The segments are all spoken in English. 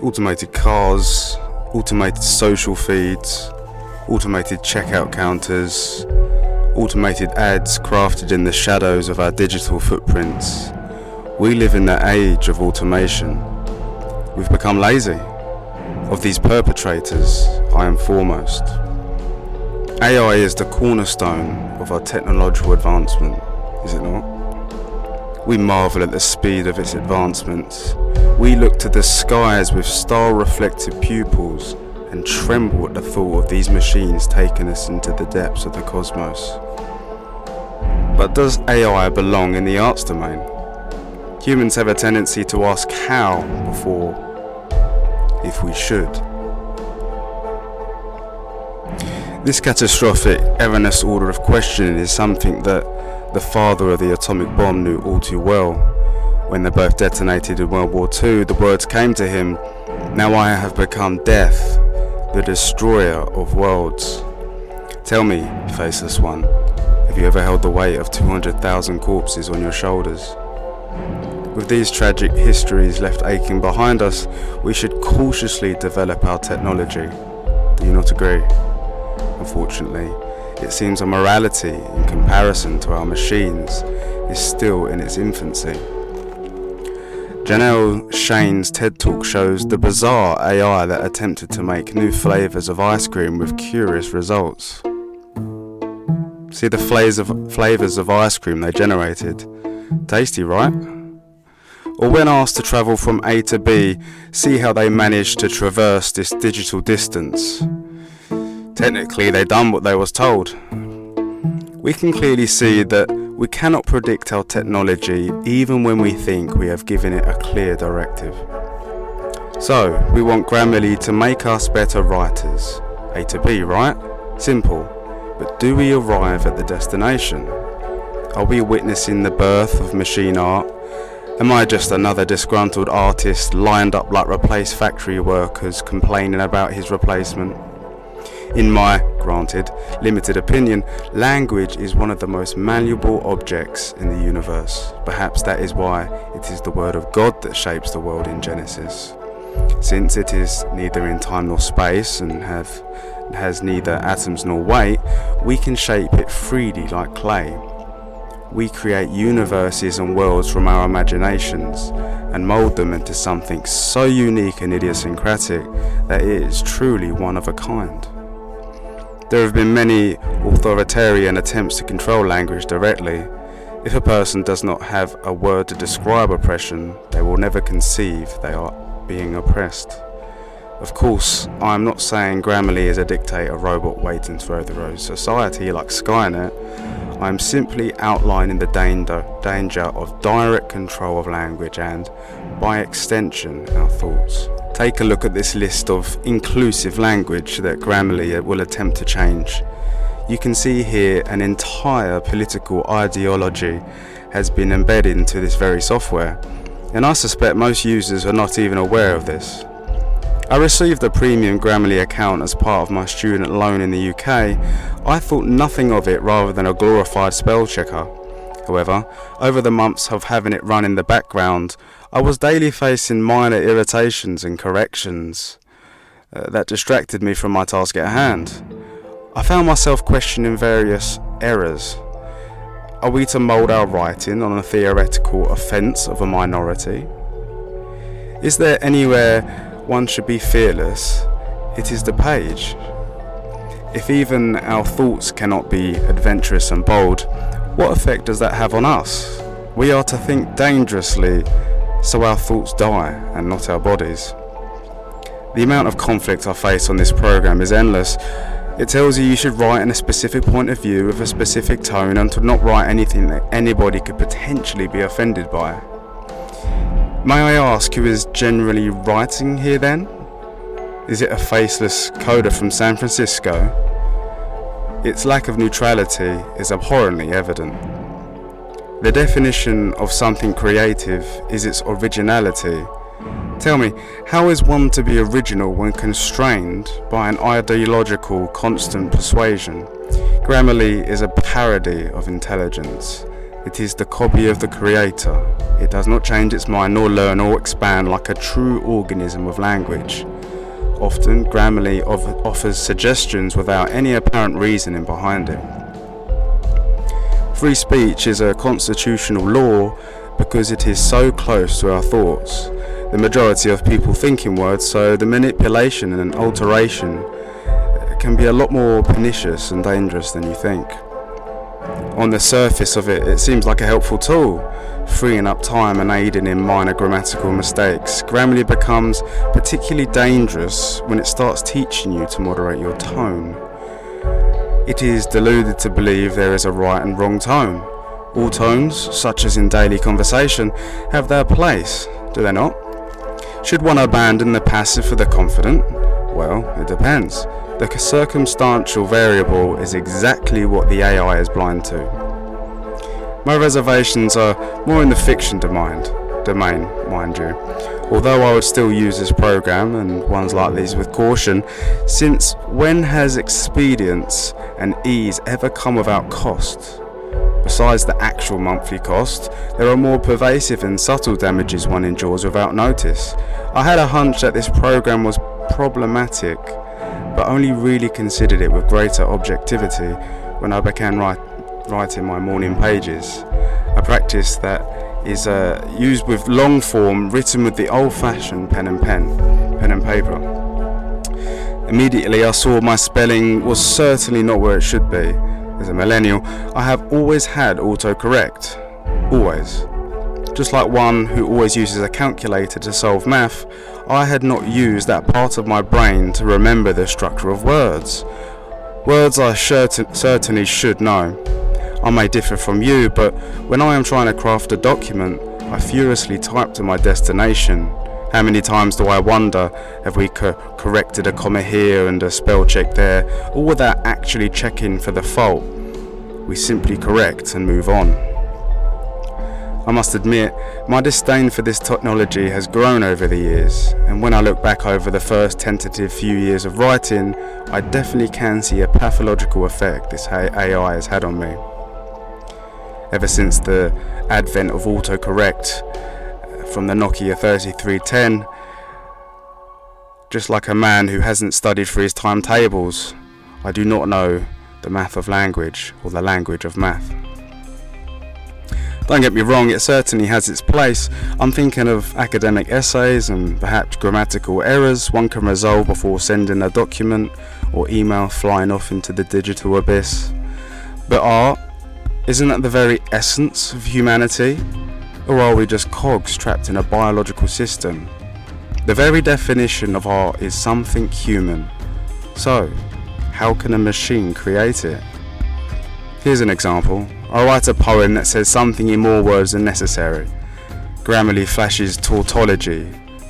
Automated cars, automated social feeds, automated checkout counters, automated ads crafted in the shadows of our digital footprints. We live in the age of automation. We've become lazy. Of these perpetrators, I am foremost. AI is the cornerstone of our technological advancement, is it not? We marvel at the speed of its advancements. We look to the skies with star-reflected pupils and tremble at the thought of these machines taking us into the depths of the cosmos. But does AI belong in the arts domain? Humans have a tendency to ask how before if we should. This catastrophic, erroneous order of questioning is something that the father of the atomic bomb knew all too well. When they both detonated in World War II, the words came to him, "Now I have become death, the destroyer of worlds." Tell me, faceless one, have you ever held the weight of 200,000 corpses on your shoulders? With these tragic histories left aching behind us, we should cautiously develop our technology. Do you not agree? Unfortunately, it seems our morality, in comparison to our machines, is still in its infancy. Janelle Shane's TED Talk shows the bizarre AI that attempted to make new flavors of ice cream with curious results. See the flavors of ice cream they generated. Tasty, right? Or when asked to travel from A to B, see how they managed to traverse this digital distance. Technically, they done what they was told. We can clearly see that we cannot predict our technology even when we think we have given it a clear directive. So, we want Grammarly to make us better writers. A to B, right? Simple. But do we arrive at the destination? Are we witnessing the birth of machine art? Am I just another disgruntled artist lined up like replaced factory workers complaining about his replacement? In my, granted, limited opinion, language is one of the most malleable objects in the universe. Perhaps that is why it is the word of God that shapes the world in Genesis. Since it is neither in time nor space and has neither atoms nor weight, we can shape it freely like clay. We create universes and worlds from our imaginations and mold them into something so unique and idiosyncratic that it is truly one of a kind. There have been many authoritarian attempts to control language directly. If a person does not have a word to describe oppression, they will never conceive they are being oppressed. Of course, I am not saying Grammarly is a dictator robot waiting to overthrow society like Skynet. I am simply outlining the danger of direct control of language and, by extension, our thoughts. Take a look at this list of inclusive language that Grammarly will attempt to change. You can see here an entire political ideology has been embedded into this very software, and I suspect most users are not even aware of this. I received a premium Grammarly account as part of my student loan in the UK. I thought nothing of it rather than a glorified spell checker. However, over the months of having it run in the background, I was daily facing minor irritations and corrections that distracted me from my task at hand. I found myself questioning various errors. Are we to mould our writing on a theoretical offence of a minority? Is there anywhere one should be fearless? It is the page. If even our thoughts cannot be adventurous and bold, what effect does that have on us? We are to think dangerously, so our thoughts die and not our bodies. The amount of conflict I face on this program is endless. It tells you should write in a specific point of view with a specific tone and to not write anything that anybody could potentially be offended by. May I ask who is generally writing here then? Is it a faceless coder from San Francisco? Its lack of neutrality is abhorrently evident. The definition of something creative is its originality. Tell me, how is one to be original when constrained by an ideological constant persuasion? Grammarly is a parody of intelligence. It is the copy of the creator. It does not change its mind nor learn or expand like a true organism of language. Often, Grammarly offers suggestions without any apparent reasoning behind it. Free speech is a constitutional law because it is so close to our thoughts. The majority of people think in words, so the manipulation and alteration can be a lot more pernicious and dangerous than you think. On the surface of it, it seems like a helpful tool, freeing up time and aiding in minor grammatical mistakes. Grammarly becomes particularly dangerous when it starts teaching you to moderate your tone. It is deluded to believe there is a right and wrong tone. All tones, such as in daily conversation, have their place, do they not? Should one abandon the passive for the confident? Well, it depends. The circumstantial variable is exactly what the AI is blind to. My reservations are more in the fiction domain, mind you. Although I would still use this program and ones like these with caution, since when has expedience and ease ever come without cost? Besides the actual monthly cost, there are more pervasive and subtle damages one endures without notice. I had a hunch that this program was problematic, but only really considered it with greater objectivity when I began writing my morning pages, a practice that is used with long form, written with the old-fashioned pen and paper. Immediately I saw my spelling was certainly not where it should be. As a millennial, I have always had autocorrect, always. Just like one who always uses a calculator to solve math, I had not used that part of my brain to remember the structure of words. Words I certainly should know. I may differ from you, but when I am trying to craft a document, I furiously type to my destination. How many times do I wonder, have we corrected a comma here and a spell check there, all without actually checking for the fault? We simply correct and move on. I must admit, my disdain for this technology has grown over the years, and when I look back over the first tentative few years of writing, I definitely can see a pathological effect this AI has had on me. Ever since the advent of autocorrect from the Nokia 3310, just like a man who hasn't studied for his timetables, I do not know the math of language or the language of math. Don't get me wrong, it certainly has its place. I'm thinking of academic essays and perhaps grammatical errors one can resolve before sending a document or email flying off into the digital abyss. But art, isn't that the very essence of humanity? Or are we just cogs trapped in a biological system? The very definition of art is something human. So, how can a machine create it? Here's an example. I write a poem that says something in more words than necessary. Grammarly flashes tautology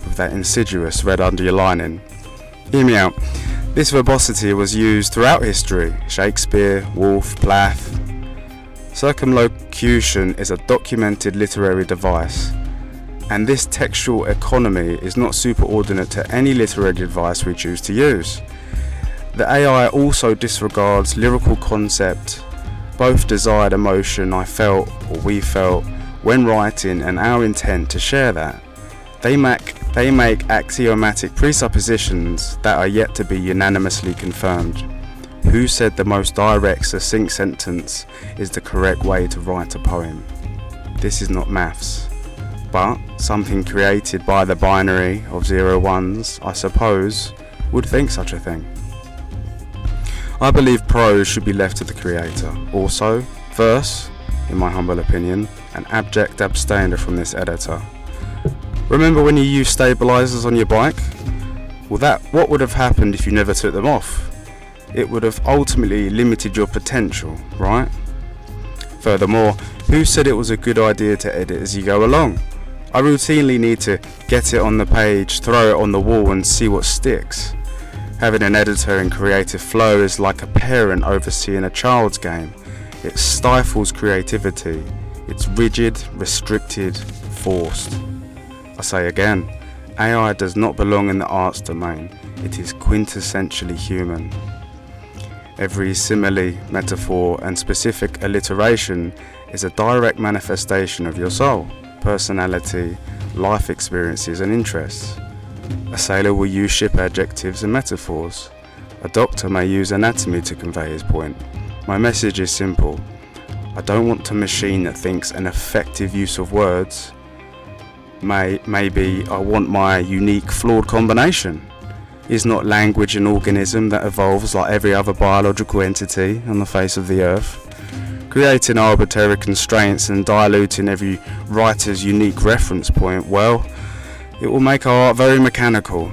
with that insidious red underlining. Hear me out. This verbosity was used throughout history. Shakespeare, Woolf, Plath. Circumlocution is a documented literary device, and this textual economy is not superordinate to any literary device we choose to use. The AI also disregards lyrical concept, both desired emotion I felt or we felt when writing and our intent to share that. They make axiomatic presuppositions that are yet to be unanimously confirmed. Who said the most direct, succinct sentence is the correct way to write a poem? This is not maths, but something created by the binary of 0 1s, I suppose, would think such a thing. I believe prose should be left to the creator. Also, verse, in my humble opinion, an abject abstainer from this editor. Remember when you used stabilizers on your bike? Well, what would have happened if you never took them off? It would have ultimately limited your potential, right? Furthermore, who said it was a good idea to edit as you go along? I routinely need to get it on the page, throw it on the wall and see what sticks. Having an editor in creative flow is like a parent overseeing a child's game. It stifles creativity. It's rigid, restricted, forced. I say again, AI does not belong in the arts domain. It is quintessentially human. Every simile, metaphor and specific alliteration is a direct manifestation of your soul, personality, life experiences and interests. A sailor will use ship adjectives and metaphors. A doctor may use anatomy to convey his point. My message is simple. I don't want a machine that thinks an effective use of words. Maybe I want my unique flawed combination. Is not language an organism that evolves like every other biological entity on the face of the earth? Creating arbitrary constraints and diluting every writer's unique reference point, well, it will make our art very mechanical.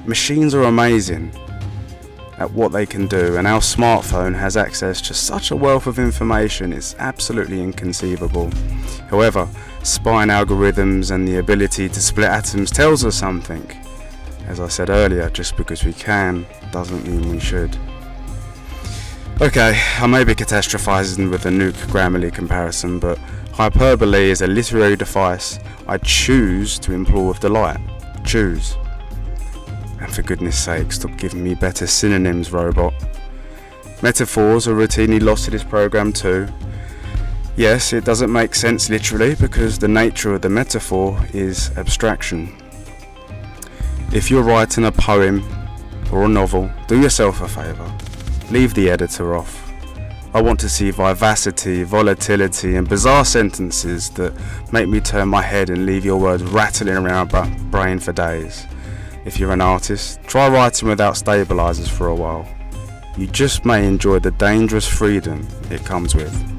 Machines are amazing at what they can do, and our smartphone has access to such a wealth of information, it's absolutely inconceivable. However, spine algorithms and the ability to split atoms tells us something. As I said earlier, just because we can doesn't mean we should. Okay, I may be catastrophizing with a Nuke Grammarly comparison, but hyperbole is a literary device I choose to implore with delight. Choose. And for goodness sake, stop giving me better synonyms, robot. Metaphors are routinely lost to this program too. Yes, it doesn't make sense literally because the nature of the metaphor is abstraction. If you're writing a poem or a novel, do yourself a favour. Leave the editor off. I want to see vivacity, volatility and bizarre sentences that make me turn my head and leave your words rattling around my brain for days. If you're an artist, try writing without stabilisers for a while. You just may enjoy the dangerous freedom it comes with.